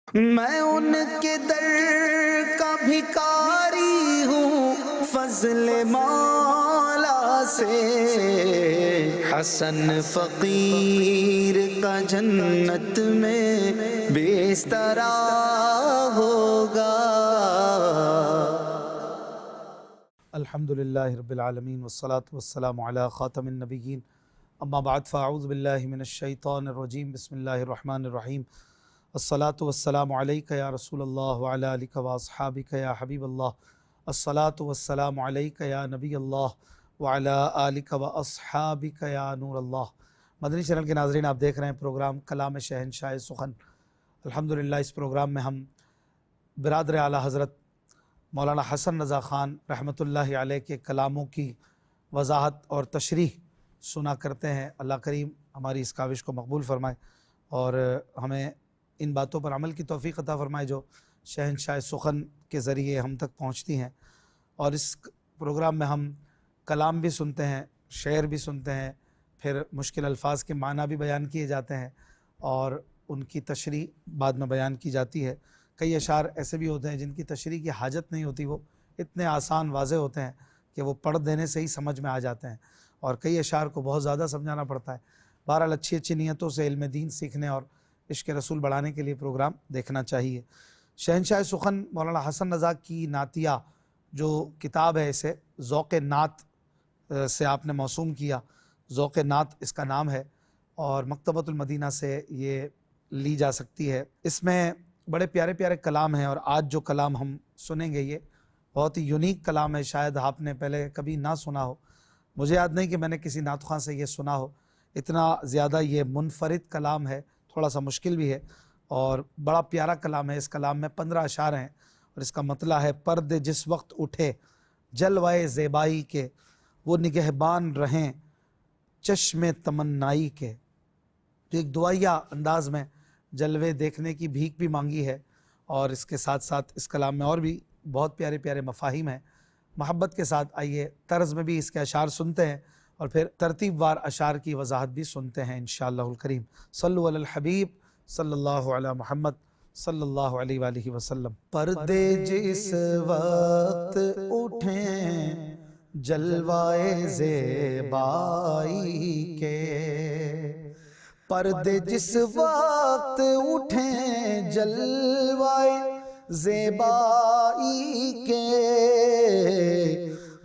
میں ان کے در کا بھکاری ہوں، فضل مولا سے حسن فقیر کا جنت میں بستر ہوگا۔ الحمدللہ رب العالمین والصلاة والسلام علی خاتم النبیین، اما بعد فاعوذ باللہ من الشیطان الرجیم، بسم اللہ الرحمن الرحیم۔ الصلاة والسلام علیکہ یا رسول اللہ وعلی آلکہ واصحابکہ یا حبیب اللہ۔ الصلاة والسلام علیکہ یا نبی اللہ وعلی آلکہ واصحابکہ یا نور اللہ۔ مدنی چینل کے ناظرین، آپ دیکھ رہے ہیں پروگرام کلام شہنشاہ سخن۔ الحمدللہ اس پروگرام میں ہم برادر اعلیٰ حضرت مولانا حسن رضا خان رحمۃ اللہ علیہ کے کلاموں کی وضاحت اور تشریح سنا کرتے ہیں۔ اللہ کریم ہماری اس کاوش کو مقبول فرمائے اور ہمیں ان باتوں پر عمل کی توفیق عطا فرمائے جو شہنشاہ سخن کے ذریعے ہم تک پہنچتی ہیں۔ اور اس پروگرام میں ہم کلام بھی سنتے ہیں، شعر بھی سنتے ہیں، پھر مشکل الفاظ کے معنی بھی بیان کیے جاتے ہیں اور ان کی تشریح بعد میں بیان کی جاتی ہے۔ کئی اشعار ایسے بھی ہوتے ہیں جن کی تشریح کی حاجت نہیں ہوتی، وہ اتنے آسان واضح ہوتے ہیں کہ وہ پڑھ دینے سے ہی سمجھ میں آ جاتے ہیں، اور کئی اشعار کو بہت زیادہ سمجھانا پڑتا ہے۔ بہرحال اچھی نیتوں سے علم دین سیکھنے اور عشق رسول بڑھانے کے لیے پروگرام دیکھنا چاہیے۔ شہنشاہ سخن مولانا حسن رضا کی نعتیہ جو کتاب ہے، اسے ذوق نعت سے آپ نے موسوم کیا۔ ذوق نعت اس کا نام ہے اور مکتبۃ المدینہ سے یہ لی جا سکتی ہے۔ اس میں بڑے پیارے پیارے کلام ہیں، اور آج جو کلام ہم سنیں گے یہ بہت ہی یونیک کلام ہے، شاید آپ نے پہلے کبھی نہ سنا ہو۔ مجھے یاد نہیں کہ میں نے کسی نعت خواں سے یہ سنا ہو، اتنا زیادہ یہ منفرد کلام ہے، تھوڑا سا مشکل بھی ہے اور بڑا پیارا کلام ہے۔ اس کلام میں 15 اشعار ہیں اور اس کا مطلع ہے: پردے جس وقت اٹھے جلوائے زیبائی کے، وہ نگہبان رہیں چشم تمنائی کے۔ تو ایک دعائیہ انداز میں جلوے دیکھنے کی بھیک بھی مانگی ہے، اور اس کے ساتھ ساتھ اس کلام میں اور بھی بہت پیارے پیارے مفاہیم ہیں۔ محبت کے ساتھ آئیے طرز میں بھی اس کے اشعار سنتے ہیں اور پھر ترتیب وار اشعار کی وضاحت بھی سنتے ہیں انشاءاللہ الکریم۔ صلو علی الحبیب صلی اللہ علی محمد صلی اللہ علیہ وآلہ وسلم۔ پردے جس وقت اٹھیں جلوائے زیبائی کے، پردے جس وقت اٹھیں جلوائے زیبائی کے،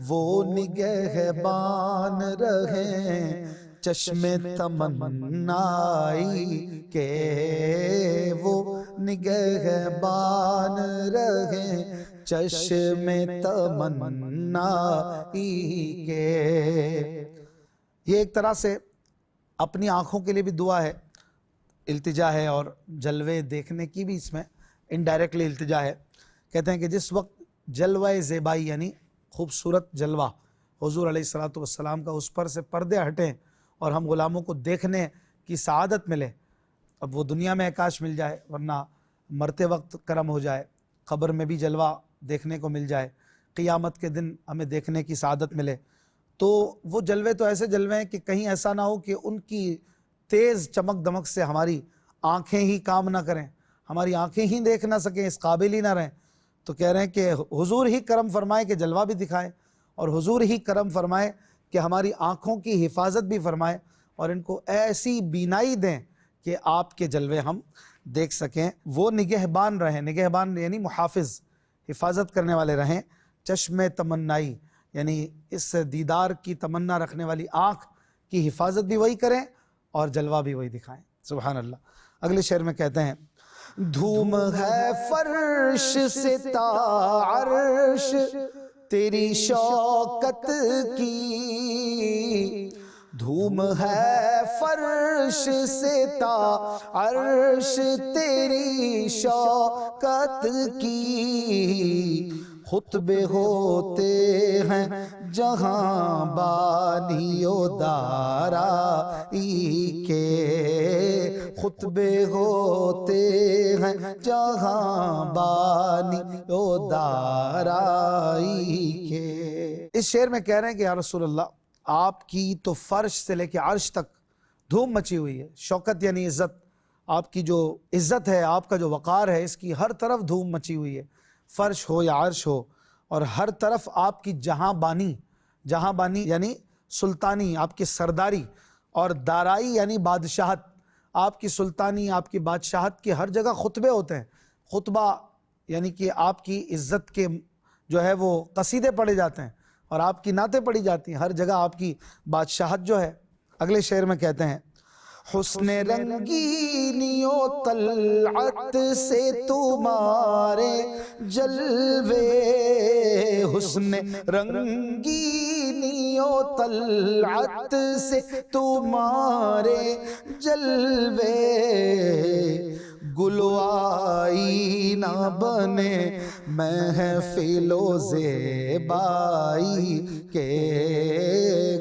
وہ نگہبان رہیں چشم تمنائی کے، وہ نگہبان رہیں چشم تمنائی کے۔ یہ ایک طرح سے اپنی آنکھوں کے لیے بھی دعا ہے، التجا ہے، اور جلوے دیکھنے کی بھی اس میں انڈائریکٹلی التجا ہے۔ کہتے ہیں کہ جس وقت جلوہ زیبائی یعنی خوبصورت جلوہ حضور علیہ الصلوۃ والسلام کا، اس پر سے پردے ہٹیں اور ہم غلاموں کو دیکھنے کی سعادت ملے۔ اب وہ دنیا میں کاش مل جائے، ورنہ مرتے وقت کرم ہو جائے، قبر میں بھی جلوہ دیکھنے کو مل جائے، قیامت کے دن ہمیں دیکھنے کی سعادت ملے۔ تو وہ جلوے تو ایسے جلوے ہیں کہ کہیں ایسا نہ ہو کہ ان کی تیز چمک دمک سے ہماری آنکھیں ہی کام نہ کریں، ہماری آنکھیں ہی دیکھ نہ سکیں، اس قابل ہی نہ رہیں۔ تو کہہ رہے ہیں کہ حضور ہی کرم فرمائے کہ جلوہ بھی دکھائے، اور حضور ہی کرم فرمائے کہ ہماری آنکھوں کی حفاظت بھی فرمائے، اور ان کو ایسی بینائی دیں کہ آپ کے جلوے ہم دیکھ سکیں۔ وہ نگہبان رہیں، نگہبان یعنی محافظ، حفاظت کرنے والے رہیں، چشم تمنائی یعنی اس دیدار کی تمنا رکھنے والی آنکھ کی حفاظت بھی وہی کریں اور جلوہ بھی وہی دکھائیں۔ سبحان اللہ۔ اگلے شعر میں کہتے ہیں: دھوم ہے فرش سے تا عرش تیری شوکت کی، دھوم ہے فرش سے تا عرش تیری شوکت کی، خطبے ہوتے ہیں جہاں بانی و دارائی کے، خطبے ہوتے ہیں جہاں بانی و دارائی کے۔ اس شعر میں کہہ رہے ہیں کہ یا رسول اللہ، آپ کی تو فرش سے لے کے عرش تک دھوم مچی ہوئی ہے۔ شوکت یعنی عزت، آپ کی جو عزت ہے، آپ کا جو وقار ہے، اس کی ہر طرف دھوم مچی ہوئی ہے، فرش ہو یا عرش ہو، اور ہر طرف آپ کی جہاں بانی یعنی سلطانی، آپ کی سرداری، اور دارائی یعنی بادشاہت، آپ کی سلطانی، آپ کی بادشاہت کی ہر جگہ خطبے ہوتے ہیں۔ خطبہ یعنی کہ آپ کی عزت کے جو ہے وہ قصیدے پڑھے جاتے ہیں اور آپ کی نعتیں پڑھی جاتی ہیں، ہر جگہ آپ کی بادشاہت جو ہے۔ اگلے شعر میں کہتے ہیں حسن رنگینی و طلعت سے تمہارے جلوے، حسن رنگینی و طلعت سے تمہارے جلوے، گل و آئینہ بنے محفل و زیبائی کے،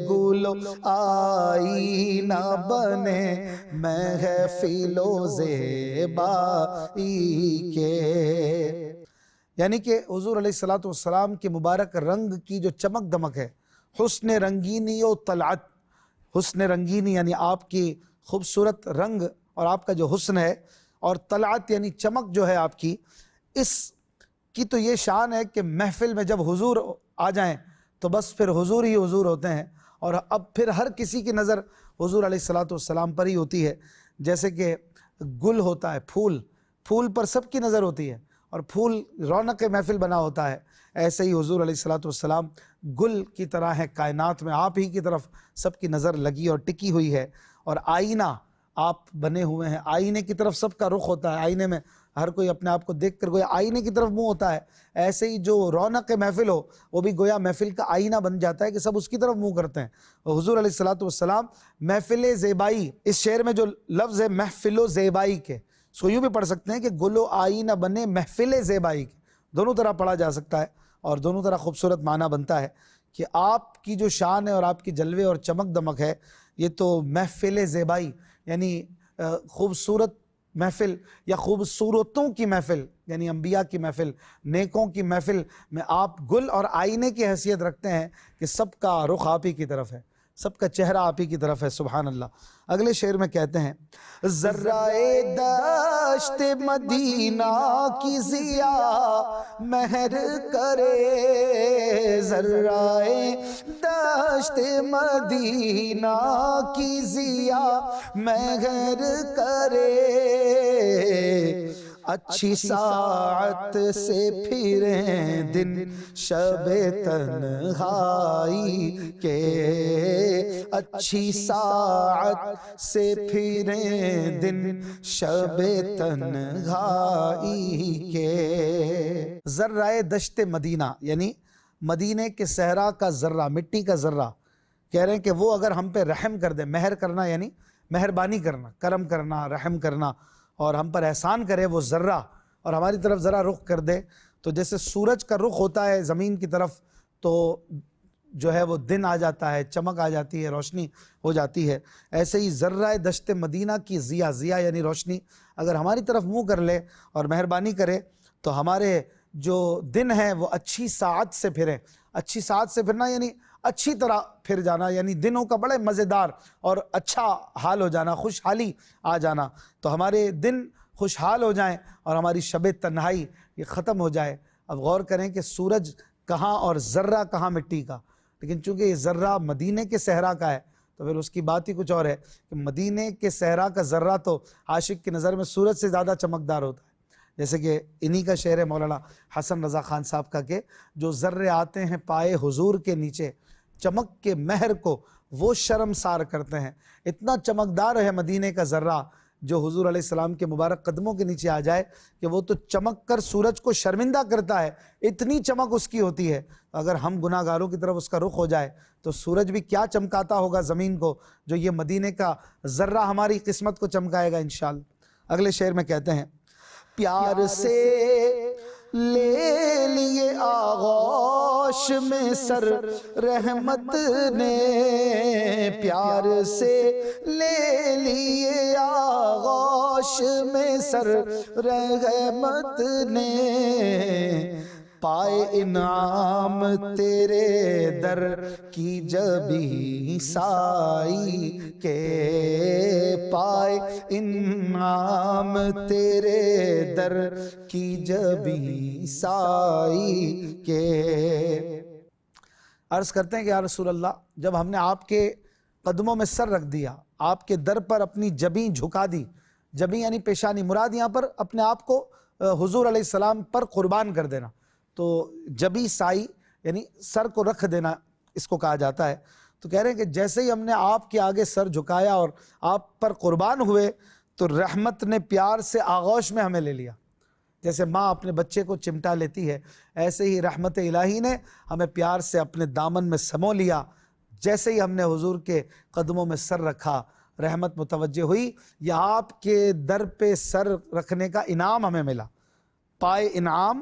گل و آئینہ بنے محفل و زیبائی کے، یعنی کہ حضور علیہ السلام کے مبارک رنگ کی جو چمک دمک ہے، حسن رنگینی و طلعت، حسن رنگینی یعنی آپ کی خوبصورت رنگ اور آپ کا جو حسن ہے، اور طلعت یعنی چمک جو ہے آپ کی، اس کی تو یہ شان ہے کہ محفل میں جب حضور آ جائیں تو بس پھر حضور ہی حضور ہوتے ہیں، اور اب پھر ہر کسی کی نظر حضور علیہ السلام پر ہی ہوتی ہے۔ جیسے کہ گل ہوتا ہے، پھول پر سب کی نظر ہوتی ہے، اور پھول رونق محفل بنا ہوتا ہے، ایسے ہی حضور علیہ السلام گل کی طرح ہے کائنات میں، آپ ہی کی طرف سب کی نظر لگی اور ٹکی ہوئی ہے، اور آئینہ آپ بنے ہوئے ہیں، آئینے کی طرف سب کا رخ ہوتا ہے، آئینے میں ہر کوئی اپنے آپ کو دیکھ کر گویا آئینے کی طرف منہ ہوتا ہے، ایسے ہی جو رونق محفل ہو وہ بھی گویا محفل کا آئینہ بن جاتا ہے کہ سب اس کی طرف منہ کرتے ہیں۔ حضور علیہ السلام محفل زیبائی، اس شعر میں جو لفظ ہے محفل و زیبائی کے، اس کو یوں بھی پڑھ سکتے ہیں کہ گل و آئینہ بنے محفل زیبائی کے، دونوں طرح پڑھا جا سکتا ہے اور دونوں طرح خوبصورت معنی بنتا ہے کہ آپ کی جو شان ہے اور آپ کی جلوے اور چمک دمک ہے، یہ تو محفل زیبائی یعنی خوبصورت محفل یا خوبصورتوں کی محفل، یعنی انبیاء کی محفل، نیکوں کی محفل میں آپ گل اور آئینے کی حیثیت رکھتے ہیں کہ سب کا رخ آپ ہی کی طرف ہے، سب کا چہرہ آپ ہی کی طرف ہے، سبحان اللہ۔ اگلے شعر میں کہتے ہیں ذرائے دشت مدینہ کی ضیا مہر کرے، ذرائے دشت مدینہ کی ضیا مہر کرے، اچھی ساعت سے پھریں دن شب تنہائی کے، اچھی ساعت سے پھریں دن شب تنہائی کے۔ ذرائے دشت مدینہ یعنی مدینے کے صحرا کا ذرہ، مٹی کا ذرہ، کہہ رہے ہیں کہ وہ اگر ہم پہ رحم کر دے، مہر کرنا یعنی مہربانی کرنا، کرم کرنا، رحم کرنا، اور ہم پر احسان کرے وہ ذرہ اور ہماری طرف ذرا رخ کر دے، تو جیسے سورج کا رخ ہوتا ہے زمین کی طرف تو جو ہے وہ دن آ جاتا ہے، چمک آ جاتی ہے، روشنی ہو جاتی ہے، ایسے ہی ذرہ دشت مدینہ کی ضیا یعنی روشنی اگر ہماری طرف منہ کر لے اور مہربانی کرے تو ہمارے جو دن ہیں وہ اچھی ساعت سے پھریں۔ اچھی ساعت سے پھرنا یعنی اچھی طرح پھر جانا، یعنی دنوں کا بڑے مزیدار اور اچھا حال ہو جانا، خوشحالی آ جانا، تو ہمارے دن خوشحال ہو جائیں اور ہماری شب تنہائی یہ ختم ہو جائے۔ اب غور کریں کہ سورج کہاں اور ذرہ کہاں مٹی کا، لیکن چونکہ یہ ذرہ مدینے کے صحرا کا ہے تو پھر اس کی بات ہی کچھ اور ہے کہ مدینے کے صحرا کا ذرہ تو عاشق کی نظر میں سورج سے زیادہ چمکدار ہوتا ہے، جیسے کہ انہی کا شعر ہے مولانا حسن رضا خان صاحب کا کہ جو ذرے آتے ہیں پائے حضور کے نیچے، چمک کے مہر کو وہ شرمسار کرتے ہیں۔ اتنا چمکدار ہے مدینے کا ذرہ جو حضور علیہ السلام کے مبارک قدموں کے نیچے آ جائے کہ وہ تو چمک کر سورج کو شرمندہ کرتا ہے، اتنی چمک اس کی ہوتی ہے۔ اگر ہم گناہ گاروں کی طرف اس کا رخ ہو جائے تو سورج بھی کیا چمکاتا ہوگا زمین کو، جو یہ مدینے کا ذرہ ہماری قسمت کو چمکائے گا انشاءاللہ۔ اگلے شعر میں کہتے ہیں پیار سے لے لیے آغوش میں سر رحمت نے، پیار سے لے لیے آغوش میں سر رحمت نے، پائے انعام تیرے در کی جبیں سائی کے، پائے انعام تیرے در کی جبیں سائی کے۔ عرض کرتے ہیں کہ یا رسول اللہ، جب ہم نے آپ کے قدموں میں سر رکھ دیا، آپ کے در پر اپنی جبیں جھکا دی، جبیں یعنی پیشانی، مراد یہاں پر اپنے آپ کو حضور علیہ السلام پر قربان کر دینا، تو جبیں سائی یعنی سر کو رکھ دینا اس کو کہا جاتا ہے۔ تو کہہ رہے ہیں کہ جیسے ہی ہم نے آپ کے آگے سر جھکایا اور آپ پر قربان ہوئے تو رحمت نے پیار سے آغوش میں ہمیں لے لیا، جیسے ماں اپنے بچے کو چمٹا لیتی ہے، ایسے ہی رحمت الہی نے ہمیں پیار سے اپنے دامن میں سمو لیا۔ جیسے ہی ہم نے حضور کے قدموں میں سر رکھا، رحمت متوجہ ہوئی، یا آپ کے در پہ سر رکھنے کا انعام ہمیں ملا۔ پائے انعام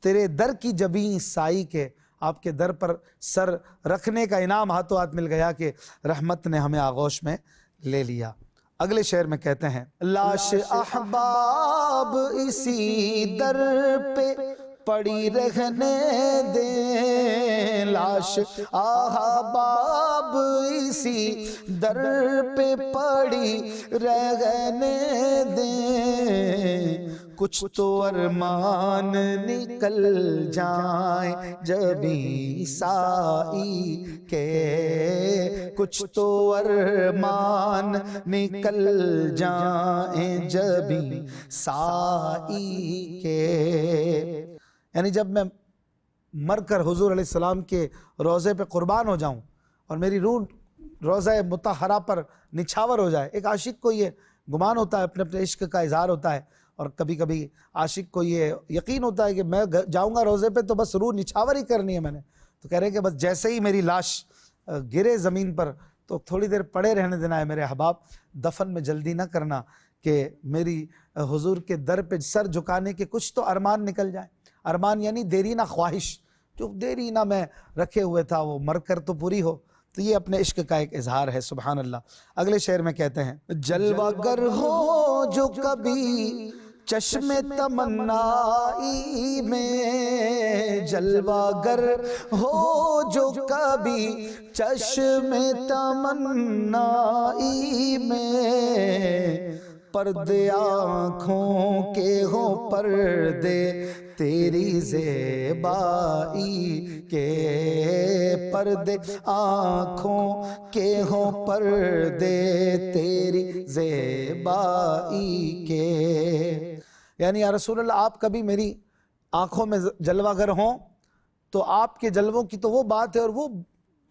تیرے در کی جبیں سائی کے، آپ کے در پر سر رکھنے کا انعام ہاتھوں ہاتھ مل گیا کہ رحمت نے ہمیں آغوش میں لے لیا۔ اگلے شعر میں کہتے ہیں، لاش احباب اسی در پہ پڑی رہنے دیں، لاش احباب اسی در پہ پڑی رہنے دیں، کچھ تو ارمان نکل جائیں جبیں سائی کے، کچھ تو ارمان نکل جائیں جبیں سائی کے، یعنی جب میں مر کر حضور علیہ السلام کے روضے پہ قربان ہو جاؤں اور میری روح روضہ مطہرہ پر نچھاور ہو جائے۔ ایک عاشق کو یہ گمان ہوتا ہے، اپنے اپنے عشق کا اظہار ہوتا ہے، اور کبھی کبھی عاشق کو یہ یقین ہوتا ہے کہ میں جاؤں گا روضے پہ تو بس روح نچھاور ہی کرنی ہے میں نے۔ تو کہہ رہے ہیں کہ بس جیسے ہی میری لاش گرے زمین پر تو تھوڑی دیر پڑے رہنے دینا ہے میرے احباب، دفن میں جلدی نہ کرنا، کہ میری حضور کے در پہ سر جھکانے کے کچھ تو ارمان نکل جائیں۔ ارمان یعنی دیرینہ خواہش، جو دیرینہ میں رکھے ہوئے تھا وہ مر کر تو پوری ہو۔ تو یہ اپنے عشق کا ایک اظہار ہے، سبحان اللہ۔ اگلے شعر میں کہتے ہیں، جلوہ گر ہو جو کبھی چشم تمنائی میں، جلوہ گر ہو جو کبھی چشم تمنائی میں، پردے آنکھوں کے ہوں پردے تیری زیبائی کے، پردے آنکھوں کے ہوں پردے تیری زیبائی کے، یعنی یا رسول اللہ آپ کبھی میری آنکھوں میں جلوہ گر ہوں تو آپ کے جلووں کی تو وہ بات ہے، اور وہ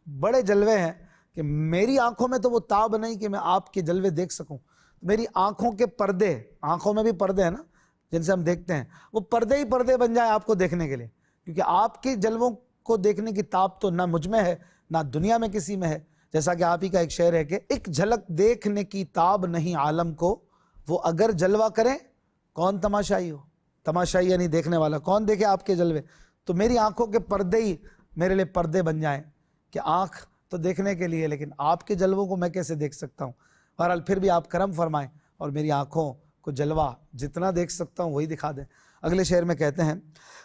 بڑے جلوے ہیں کہ میری آنکھوں میں تو وہ تاب نہیں کہ میں آپ کے جلوے دیکھ سکوں۔ میری آنکھوں کے پردے، آنکھوں میں بھی پردے ہیں نا جن سے ہم دیکھتے ہیں، وہ پردے ہی پردے بن جائیں آپ کو دیکھنے کے لیے، کیونکہ آپ کے جلووں کو دیکھنے کی تاب تو نہ مجھ میں ہے نہ دنیا میں کسی میں ہے۔ جیسا کہ آپ ہی کا ایک شعر ہے کہ ایک جھلک دیکھنے کی تاب نہیں عالم کو، وہ اگر جلوہ کریں کون تماشائی ہو۔ تماشائی یعنی دیکھنے والا، کون دیکھے آپ کے جلوے؟ تو میری آنکھوں کے پردے ہی میرے لیے پردے بن جائیں کہ آنکھ تو دیکھنے کے لیے، لیکن آپ کے جلووں کو میں کیسے دیکھ سکتا ہوں۔ بہرحال پھر بھی آپ کرم فرمائیں اور میری آنکھوں کو جلوہ جتنا دیکھ سکتا ہوں وہی دکھا دیں۔ اگلے شعر میں کہتے ہیں،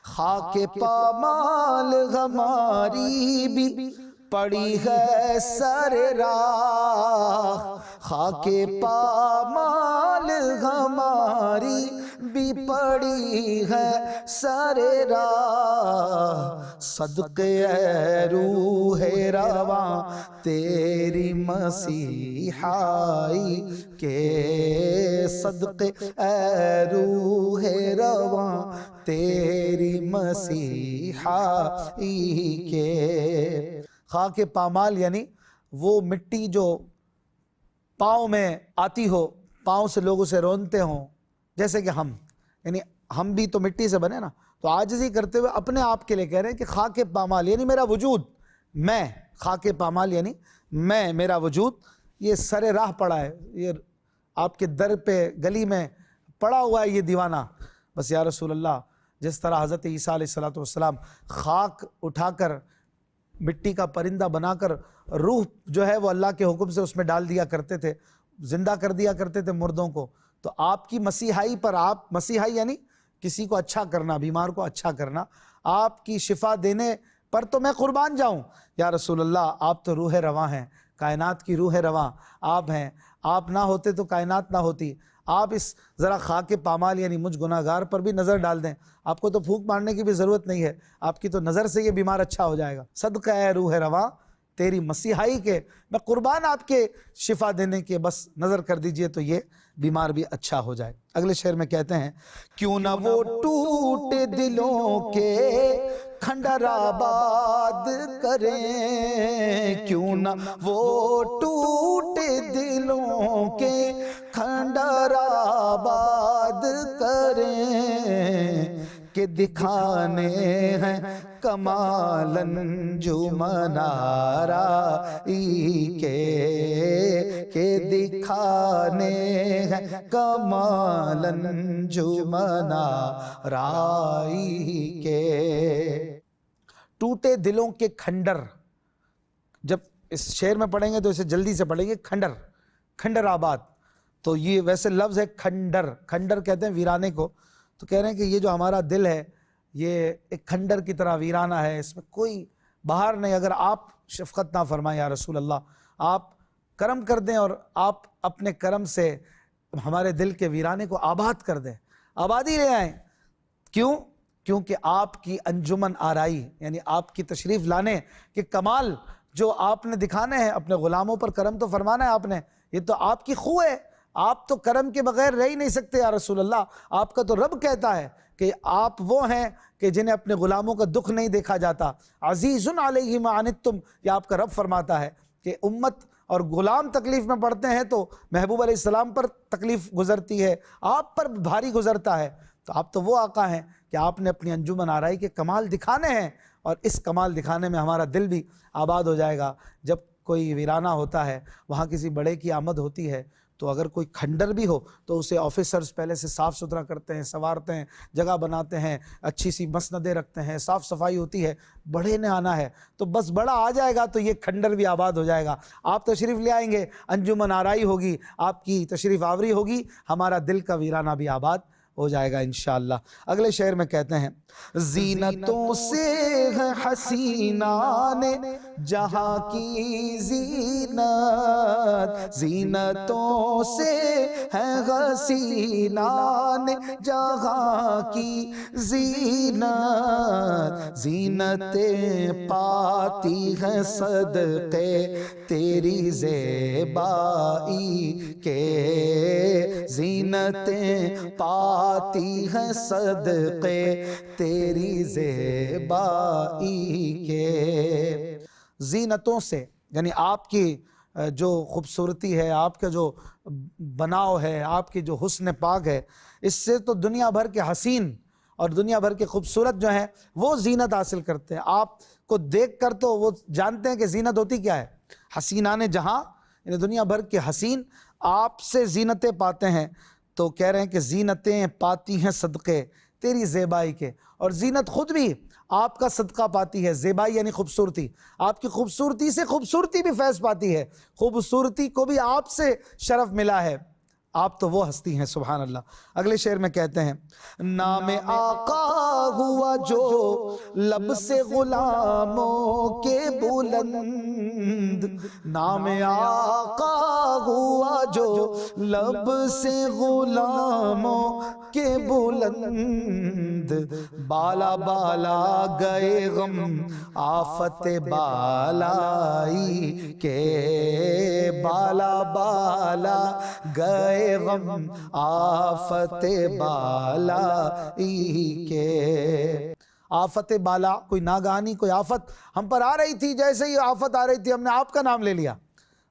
خاک پامال ہماری بھی پڑی ہے سر راہ، خاک پامال ہماری بھی پڑی ہے سر راہ، صدقے اے روح رواں تیری مسیحائی کے، صدقے اے روح رواں تیری مسیحائی کے۔ خاک پامال یعنی وہ مٹی جو پاؤں میں آتی ہو، پاؤں سے لوگ اسے رونتے ہوں، جیسے کہ ہم، یعنی ہم بھی تو مٹی سے بنے نا، تو عاجزی کرتے ہوئے اپنے آپ کے لیے کہہ رہے ہیں کہ خاک پامال یعنی میرا وجود، میں، خاک پامال یعنی میں، میرا وجود یہ سر راہ پڑا ہے، یہ آپ کے در پہ گلی میں پڑا ہوا ہے یہ دیوانہ۔ بس یا رسول اللہ، جس طرح حضرت عیسیٰ علیہ السلام خاک اٹھا کر مٹی کا پرندہ بنا کر روح جو ہے وہ اللہ کے حکم سے اس میں ڈال دیا کرتے تھے، زندہ کر دیا کرتے تھے مردوں کو، تو آپ کی مسیحائی پر، آپ مسیحائی یعنی کسی کو اچھا کرنا، بیمار کو اچھا کرنا، آپ کی شفا دینے پر تو میں قربان جاؤں۔ یا رسول اللہ آپ تو روح رواں ہیں، کائنات کی روح رواں آپ ہیں، آپ نہ ہوتے تو کائنات نہ ہوتی۔ آپ اس ذرا خاک پامال یعنی مجھ گناہگار پر بھی نظر ڈال دیں، آپ کو تو پھونک مارنے کی بھی ضرورت نہیں ہے، آپ کی تو نظر سے یہ بیمار اچھا ہو جائے گا۔ صدقہ اے روح رواں تیری مسیحائی کے، میں قربان آپ کے شفا دینے کے، بس نظر کر دیجئے تو یہ بیمار بھی اچھا ہو جائے۔ اگلے شعر میں کہتے ہیں کیوں نہ وہ ٹوٹے دلوں کے کھنڈر آباد کریں، کیوں نہ وہ ٹوٹے دلوں کے کھنڈر آباد کریں، کہ دکھانے ہیں کمال انجمن آرائی کے، کہ دکھانے ہیں کمال انجمن آرائی کے۔ ٹوٹے دلوں کے کھنڈر، جب اس شعر میں پڑھیں گے تو اسے جلدی سے پڑھیں گے، کھنڈر، کھنڈر آباد، تو یہ ویسے لفظ ہے کھنڈر، کھنڈر کہتے ہیں ویرانے کو، تو کہہ رہے ہیں کہ یہ جو ہمارا دل ہے یہ ایک کھنڈر کی طرح ویرانہ ہے، اس میں کوئی بہار نہیں۔ اگر آپ شفقت نہ فرمائیں یا رسول اللہ، آپ کرم کر دیں اور آپ اپنے کرم سے ہمارے دل کے ویرانے کو آباد کر دیں، آبادی لے آئیں۔ کیوں؟ کیونکہ آپ کی انجمن آرائی یعنی آپ کی تشریف لانے کے کمال جو آپ نے دکھانے ہیں، اپنے غلاموں پر کرم تو فرمانا ہے آپ نے، یہ تو آپ کی خو ہے، آپ تو کرم کے بغیر رہ ہی نہیں سکتے یا رسول اللہ۔ آپ کا تو رب کہتا ہے کہ آپ وہ ہیں کہ جنہیں اپنے غلاموں کا دکھ نہیں دیکھا جاتا، عزیز علیہ ما عنتم، یہ آپ کا رب فرماتا ہے کہ امت اور غلام تکلیف میں پڑتے ہیں تو محبوب علیہ السلام پر تکلیف گزرتی ہے، آپ پر بھاری گزرتا ہے۔ تو آپ تو وہ آقا ہیں کہ آپ نے اپنی انجمن آرائی کے کمال دکھانے ہیں، اور اس کمال دکھانے میں ہمارا دل بھی آباد ہو جائے گا۔ جب کوئی ویرانہ ہوتا ہے، وہاں کسی بڑے کی آمد ہوتی ہے، تو اگر کوئی کھنڈر بھی ہو تو اسے آفیسرز پہلے سے صاف ستھرا کرتے ہیں، سنوارتے ہیں، جگہ بناتے ہیں، اچھی سی مسندیں رکھتے ہیں، صاف صفائی ہوتی ہے۔ بڑے نے آنا ہے تو بس بڑا آ جائے گا تو یہ کھنڈر بھی آباد ہو جائے گا۔ آپ تشریف لے آئیں گے، انجمن آرائی ہوگی، آپ کی تشریف آوری ہوگی، ہمارا دل کا ویرانہ بھی آباد ہو جائے گا انشاءاللہ۔ اگلے شعر میں کہتے ہیں زینتوں سے ہے حسینان جہاں کی زینت، زینتوں سے ہے حسینان جہاں کی زینت، زینتیں پاتی ہیں صدقے تیری زیبائی کے، زینتیں پاتی ہیں صدقے تیری زیبائی کے۔ زینتوں سے یعنی آپ کی جو خوبصورتی ہے، آپ کا جو بناؤ ہے، آپ کی جو حسن پاک ہے، اس سے تو دنیا بھر کے حسین اور دنیا بھر کے خوبصورت جو ہیں وہ زینت حاصل کرتے ہیں۔ آپ کو دیکھ کر تو وہ جانتے ہیں کہ زینت ہوتی کیا ہے۔ حسینان جہاں یعنی دنیا بھر کے حسین آپ سے زینتیں پاتے ہیں، تو کہہ رہے ہیں کہ زینتیں پاتی ہیں صدقے تیری زیبائی کے، اور زینت خود بھی آپ کا صدقہ پاتی ہے۔ زیبائی یعنی خوبصورتی، آپ کی خوبصورتی سے خوبصورتی بھی فیض پاتی ہے، خوبصورتی کو بھی آپ سے شرف ملا ہے، آپ تو وہ ہستی ہیں سبحان اللہ۔ اگلے شعر میں کہتے ہیں نام آقا ہوا جو لب سے غلاموں کے بلند، نام آقا ہوا جو لب سے غلاموں کے بلند، بالا بالا گئے غم آفت بالائی کے، بالا بالا گئے غم آفت بالائی کے۔ آفت بالا کوئی ناگہانی کوئی آفت ہم پر آ رہی تھی، جیسے ہی آفت آ رہی تھی ہم نے آپ کا نام لے لیا،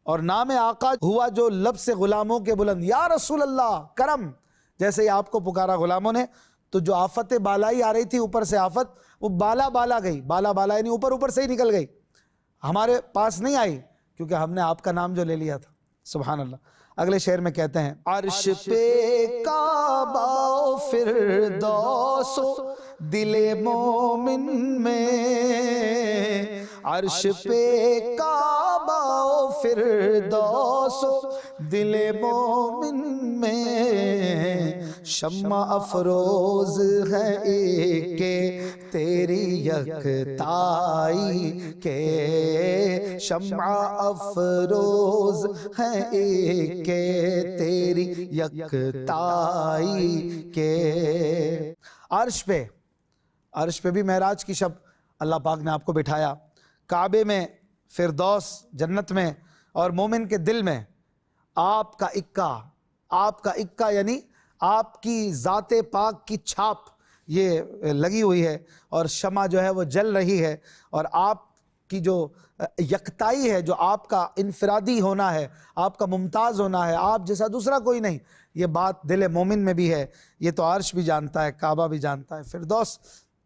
اور نام آقا ہوا جو لب سے غلاموں کے بلند، یا رسول اللہ کرم، جیسے ہی آپ کو پکارا غلاموں نے تو جو آفت بالائی آ رہی تھی اوپر سے آفت، وہ بالا بالا گئی، بالا بالا یعنی اوپر اوپر سے ہی نکل گئی، ہمارے پاس نہیں آئی، کیونکہ ہم نے آپ کا نام جو لے لیا تھا سبحان اللہ۔ اگلے شعر میں کہتے ہیں عرش پہ کعبہ و فردوس دل مومن میں، عرش پہ کعبہ و فردوس و دل مومن میں شمع افروز ہے ایک تیری یکتائی کے، شمع افروز ہے ایک تیری یکتائی کے۔ عرش پہ بھی معراج کی شب اللہ پاک نے آپ کو بٹھایا، کعبے میں، فردوس جنت میں، اور مومن کے دل میں آپ کا اکا یعنی آپ کی ذات پاک کی چھاپ یہ لگی ہوئی ہے، اور شمع جو ہے وہ جل رہی ہے، اور آپ کی جو یکتائی ہے، جو آپ کا انفرادی ہونا ہے، آپ کا ممتاز ہونا ہے، آپ جیسا دوسرا کوئی نہیں، یہ بات دل مومن میں بھی ہے۔ یہ تو عرش بھی جانتا ہے، کعبہ بھی جانتا ہے، فردوس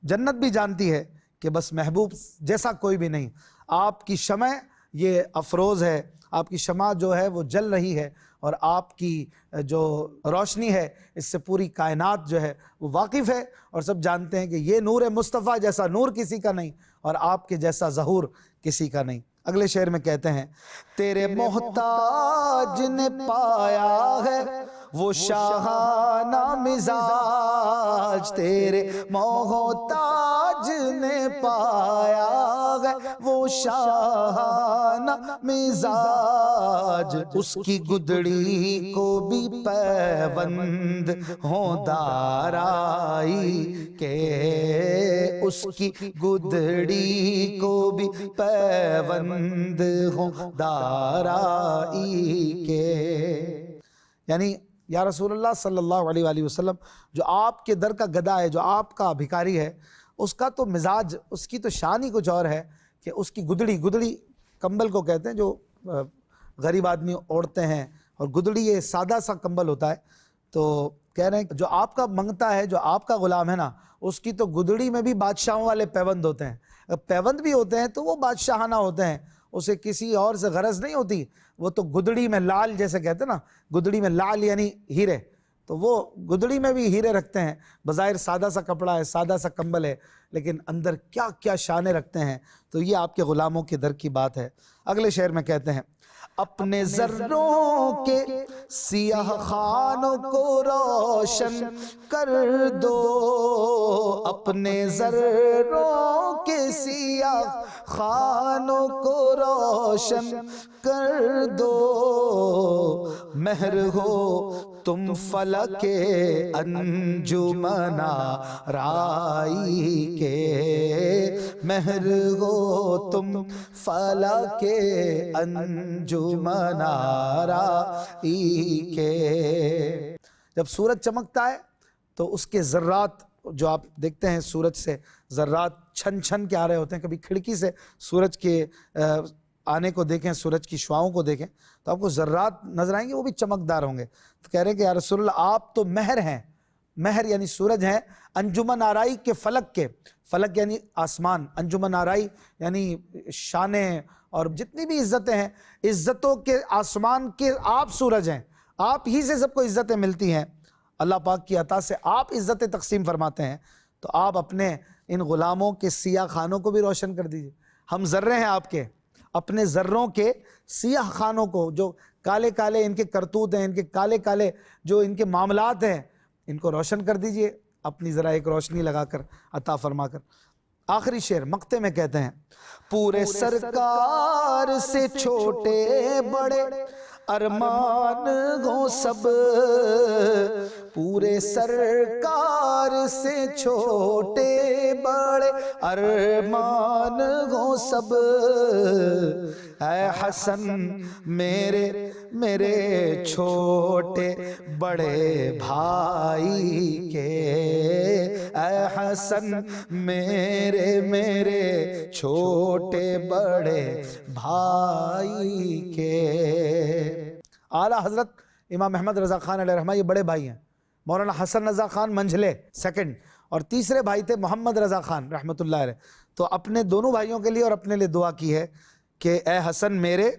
جنت بھی جانتی ہے کہ بس محبوب جیسا کوئی بھی نہیں۔ آپ کی شمع یہ افروز ہے، آپ کی شمع جو ہے وہ جل رہی ہے، اور آپ کی جو روشنی ہے اس سے پوری کائنات جو ہے وہ واقف ہے، اور سب جانتے ہیں کہ یہ نور مصطفیٰ جیسا نور کسی کا نہیں، اور آپ کے جیسا ظہور کسی کا نہیں۔ اگلے شعر میں کہتے ہیں، تیرے محتاج نے پایا ہے وہ شاہانہ مزاج، تیرے محتاج نے پایا ہے وہ شاہانہ مزاج، اس کی گدڑی کو بھی پیوند ہوں دارائی کے، اس کی گدڑی کو بھی پیوند ہوں دارائی کے۔ یعنی یا رسول اللہ صلی اللہ علیہ وآلہ وسلم، جو آپ کے در کا گدا ہے، جو آپ کا بھکاری ہے، اس کا تو مزاج، اس کی تو شان ہی کچھ اور ہے کہ اس کی گدڑی کمبل کو کہتے ہیں جو غریب آدمی اوڑھتے ہیں، اور گدڑی یہ سادہ سا کمبل ہوتا ہے، تو کہہ رہے ہیں کہ جو آپ کا منگتا ہے، جو آپ کا غلام ہے نا، اس کی تو گدڑی میں بھی بادشاہوں والے پیوند ہوتے ہیں، پیوند بھی ہوتے ہیں تو وہ بادشاہانہ ہوتے ہیں، اسے کسی اور سے غرض نہیں ہوتی، وہ تو گدڑی میں لال جیسے کہتے ہیں نا، گدڑی میں لال یعنی ہیرے، تو وہ گدڑی میں بھی ہیرے رکھتے ہیں، بظاہر سادہ سا کپڑا ہے، سادہ سا کمبل ہے، لیکن اندر کیا کیا شانیں رکھتے ہیں، تو یہ آپ کے غلاموں کے در کی بات ہے۔ اگلے شعر میں کہتے ہیں، اپنے ذروں کے سیاہ خانوں کو روشن کر دو، اپنے ذروں کے سیاہ خانوں کو روشن کر دو، مہر ہو تم فلک انجمن آرائی کے، مہر ہو تم فلک انجمن آرائی کے۔ جب سورج چمکتا ہے تو اس کے ذرات جو آپ دیکھتے ہیں، سورج سے ذرات چھن چھن کے آ رہے ہوتے ہیں، کبھی کھڑکی سے سورج کے آنے کو دیکھیں، سورج کی شعاؤں کو دیکھیں تو آپ کو ذرات نظر آئیں گے، وہ بھی چمکدار ہوں گے۔ تو کہہ رہے ہیں کہ یا رسول اللہ آپ تو مہر ہیں، مہر یعنی سورج ہیں، انجمن آرائی کے، فلک کے، فلک یعنی آسمان، انجمن آرائی یعنی شانیں اور جتنی بھی عزتیں ہیں، عزتوں کے آسمان کے آپ سورج ہیں، آپ ہی سے سب کو عزتیں ملتی ہیں، اللہ پاک کی عطا سے آپ عزتیں تقسیم فرماتے ہیں، تو آپ اپنے ان غلاموں کے سیاہ خانوں کو بھی روشن کر دیجئے۔ ہم ذرے ہیں آپ کے، اپنے ذروں کے سیاہ خانوں کو، جو کالے کالے ان کے کرتوت ہیں، ان کے کالے کالے جو ان کے معاملات ہیں، ان کو روشن کر دیجئے اپنی ذرا ایک روشنی لگا کر، عطا فرما کر۔ آخری شعر مقطع میں کہتے ہیں، پورے سرکار سے چھوٹے بڑے ارمان ہوں سب، پورے سرکار سے چھوٹے بڑے ارمان ہوں سب، اے حسن میرے چھوٹے بڑے بھائی کے، اے حسن میرے چھوٹے بڑے بھائی کے۔ اعلیٰ حضرت امام احمد رضا خان علیہ رحمہ یہ بڑے بھائی ہیں، مولانا حسن رضا خان منجھلے سیکنڈ، اور تیسرے بھائی تھے محمد رضا خان رحمۃ اللہ علیہ۔ تو اپنے دونوں بھائیوں کے لیے اور اپنے لیے دعا کی ہے کہ اے حسن میرے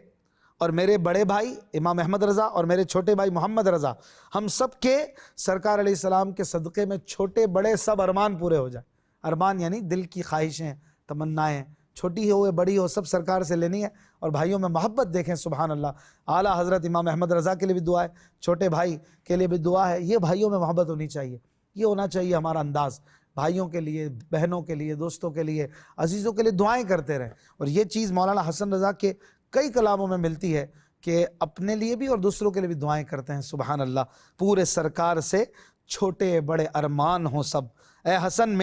اور میرے بڑے بھائی امام احمد رضا اور میرے چھوٹے بھائی محمد رضا، ہم سب کے سرکار علیہ السلام کے صدقے میں چھوٹے بڑے سب ارمان پورے ہو جائیں۔ ارمان یعنی دل کی خواہشیں، تمنائیں، چھوٹی ہو یا بڑی ہو سب سرکار سے لینی ہے، اور بھائیوں میں محبت دیکھیں سبحان اللہ، اعلیٰ حضرت امام احمد رضا کے لیے بھی دعا ہے، چھوٹے بھائی کے لیے بھی دعا ہے، یہ بھائیوں میں محبت ہونی چاہیے، یہ ہونا چاہیے ہمارا انداز، بھائیوں کے لیے، بہنوں کے لیے، دوستوں کے لیے، عزیزوں کے لیے دعائیں کرتے رہیں۔ اور یہ چیز مولانا حسن رضا کے کئی کلاموں میں ملتی ہے کہ اپنے لیے بھی اور دوسروں کے لیے بھی دعائیں کرتے ہیں سبحان اللہ، پورے سرکار سے چھوٹے بڑے ارمان ہوں سب، اے حسن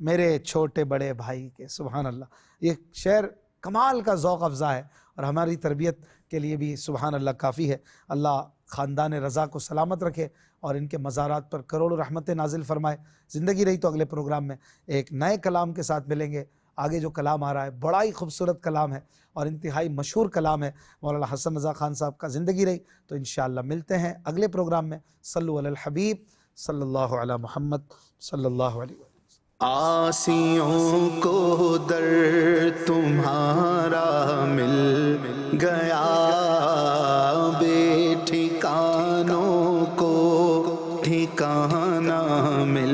میرے چھوٹے بڑے بھائی کے، سبحان اللہ۔ یہ شعر کمال کا ذوق افزا ہے اور ہماری تربیت کے لیے بھی سبحان اللہ کافی ہے۔ اللہ خاندان رضا کو سلامت رکھے اور ان کے مزارات پر کروڑوں رحمتیں نازل فرمائے۔ زندگی رہی تو اگلے پروگرام میں ایک نئے کلام کے ساتھ ملیں گے۔ آگے جو کلام آ رہا ہے بڑا ہی خوبصورت کلام ہے اور انتہائی مشہور کلام ہے مولانا حسن رضا خان صاحب کا۔ زندگی رہی تو انشاءاللہ ملتے ہیں اگلے پروگرام میں۔ صلو علی الحبیب صلی اللہ علی محمد صلی اللہ علیہ وسلم۔ آسیوں کو در تمہارا مل گیا، بے ٹھکانوں کو ٹھکانہ مل